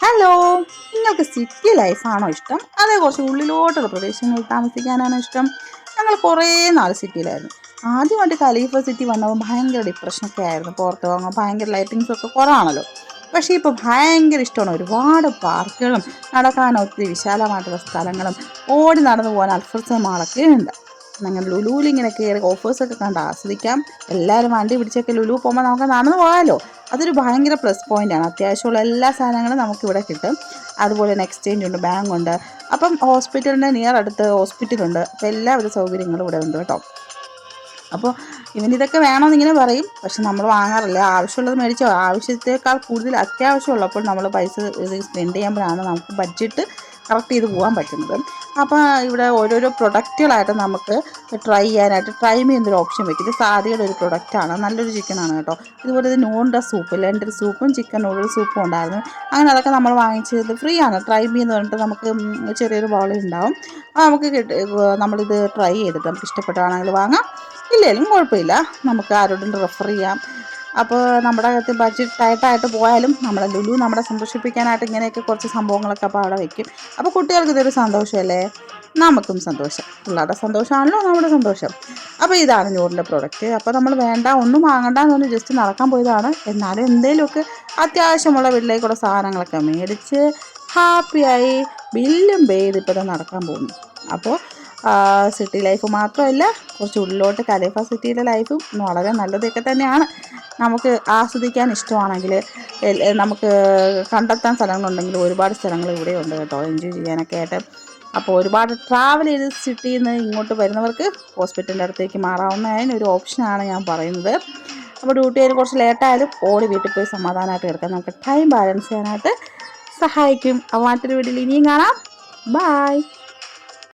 Hello, നിങ്ങൾക്ക് city ലൈഫാണോ ഇഷ്ടം? അതേ കുറച്ച് ഉള്ളിലോട്ടുള്ള പ്രദേശങ്ങളിൽ താമസിക്കാനാണോ ഇഷ്ടം? ഞങ്ങൾ കുറേ നാൾ സിറ്റിയിലായിരുന്നു. ആദ്യമായിട്ട് ഖലീഫ സിറ്റി വന്നപ്പോൾ ഭയങ്കര ഡിപ്രഷനൊക്കെ ആയിരുന്നു. പുറത്ത് പോകാൻ ഭയങ്കര ലൈറ്റിങ്സൊക്കെ കുറവാണല്ലോ. പക്ഷേ ഇപ്പോൾ ഭയങ്കര ഇഷ്ടമാണ്. ഒരുപാട് പാർക്കുകളും നടക്കാൻ ഒത്തിരി വിശാലമായിട്ടുള്ള സ്ഥലങ്ങളും ഓടി നടന്നു പോകാൻ അൽഫ്രസ് മാളൊക്കെ ഉണ്ട്. ഞങ്ങൾ ലുലുവിൽ ഇങ്ങനെ കയറി ഓഫേഴ്സൊക്കെ കണ്ട് ആസ്വദിക്കാം. എല്ലാവരും വണ്ടി പിടിച്ചൊക്കെ ലുലു പോകുമ്പോൾ നമുക്ക് നടന്നു പോകാമല്ലോ. അതൊരു ഭയങ്കര പ്ലസ് പോയിൻ്റാണ്. അത്യാവശ്യമുള്ള എല്ലാ സാധനങ്ങളും നമുക്കിവിടെ കിട്ടും. അതുപോലെ തന്നെ എക്സ്ചേഞ്ച് ഉണ്ട്, ബാങ്കുണ്ട്. അപ്പം ഹോസ്പിറ്റലിൻ്റെ നിയർ അടുത്ത് ഹോസ്പിറ്റലുണ്ട്. അപ്പോൾ എല്ലാവിധ സൗകര്യങ്ങളും ഇവിടെ ഉണ്ട് കേട്ടോ. അപ്പോൾ ഇവനിതൊക്കെ വേണമെന്ന് ഇങ്ങനെ പറയും, പക്ഷെ നമ്മൾ വാങ്ങാറില്ല. ആവശ്യമുള്ളത് മേടിച്ചോ. ആവശ്യത്തേക്കാൾ കൂടുതൽ അത്യാവശ്യമുള്ളപ്പോൾ നമ്മൾ പൈസ ഇത് സ്പെൻഡ് ചെയ്യുമ്പോഴാണ് നമുക്ക് ബഡ്ജറ്റ് കറക്റ്റ് ചെയ്ത് പോകാൻ പറ്റുന്നത്. അപ്പോൾ ഇവിടെ ഓരോരോ പ്രൊഡക്റ്റുകളായിട്ട് നമുക്ക് ട്രൈ ചെയ്യാനായിട്ട് ട്രൈ മീ എന്നൊരു ഓപ്ഷൻ വെക്കും. ഇത് സാദിയുടെ ഒരു പ്രൊഡക്റ്റാണ്, നല്ലൊരു ചിക്കനാണ് കേട്ടോ. ഇതുപോലെ ഇത് നൂണിൻ്റെ സൂപ്പ്, ലെൻറ്റിൽ സൂപ്പും ചിക്കൻ നൂഡിൽ സൂപ്പും ഉണ്ടായിരുന്നു. അങ്ങനെ അതൊക്കെ നമ്മൾ വാങ്ങിച്ചത് ഫ്രീ ആണ്. ട്രൈ മീ എന്ന് പറഞ്ഞിട്ട് നമുക്ക് ചെറിയൊരു ബൗളിൽ ഉണ്ടാവും. നമുക്ക് നമ്മളിത് ട്രൈ ചെയ്തിട്ട് നമുക്ക് ഇഷ്ടപ്പെട്ടാണെങ്കിൽ വാങ്ങാം, ഇല്ലെങ്കിലും കുഴപ്പമില്ല. നമുക്ക് ആരോടും റെഫർ ചെയ്യാം. അപ്പോൾ നമ്മുടെ അകത്ത് ബഡ്ജറ്റ് ടൈറ്റായിട്ട് പോയാലും നമ്മുടെ ലുലു നമ്മളെ സന്തോഷിപ്പിക്കാനായിട്ട് ഇങ്ങനെയൊക്കെ കുറച്ച് സംഭവങ്ങളൊക്കെ അപ്പോൾ അവിടെ വയ്ക്കും. അപ്പോൾ കുട്ടികൾക്ക് ഇതൊരു സന്തോഷമല്ലേ, നമുക്കും സന്തോഷം. പിള്ളേരുടെ സന്തോഷമാണല്ലോ നമ്മുടെ സന്തോഷം. അപ്പോൾ ഇതാണ് നൂറിൻ്റെ പ്രോഡക്റ്റ്. അപ്പോൾ നമ്മൾ വേണ്ട ഒന്നും വാങ്ങണ്ട എന്ന് പറഞ്ഞ് ജസ്റ്റ് നടക്കാൻ പോയതാണ്. എന്നാലും എന്തെങ്കിലുമൊക്കെ അത്യാവശ്യമുള്ള വീട്ടിലേക്കുള്ള സാധനങ്ങളൊക്കെ മേടിച്ച് ഹാപ്പിയായി ബില്ലും പേ ചെയ്ത് ഇപ്പോൾ നടക്കാൻ പോകുന്നു. അപ്പോൾ സിറ്റി ലൈഫ് മാത്രമല്ല, കുറച്ച് ഉള്ളിലോട്ട് ഖലീഫ സിറ്റിയിലെ ലൈഫും വളരെ നല്ലതൊക്കെ തന്നെയാണ്. നമുക്ക് ആസ്വദിക്കാൻ ഇഷ്ടമാണെങ്കിൽ നമുക്ക് കണ്ടെത്താൻ സ്ഥലങ്ങളുണ്ടെങ്കിൽ ഒരുപാട് സ്ഥലങ്ങൾ ഇവിടെ ഉണ്ട് കേട്ടോ, എൻജോയ് ചെയ്യാനൊക്കെ ആയിട്ട്. അപ്പോൾ ഒരുപാട് ട്രാവൽ ചെയ്ത് സിറ്റിയിൽ നിന്ന് ഇങ്ങോട്ട് വരുന്നവർക്ക് ഹോസ്പിറ്റലിൻ്റെ അടുത്തേക്ക് മാറാവുന്നതിനൊരു ഓപ്ഷനാണ് ഞാൻ പറയുന്നത്. അപ്പോൾ ഡ്യൂട്ടി കഴിഞ്ഞ് കുറച്ച് ലേറ്റായാലും ഓടി വീട്ടിൽ പോയി സമാധാനമായിട്ട് കിടക്കാം. നമുക്ക് ടൈം ബാലൻസ് ചെയ്യാനായിട്ട് സഹായിക്കും. അപ്പോൾ മറ്റൊരു വീട്ടിൽ ഇനിയും കാണാം. ബായ്.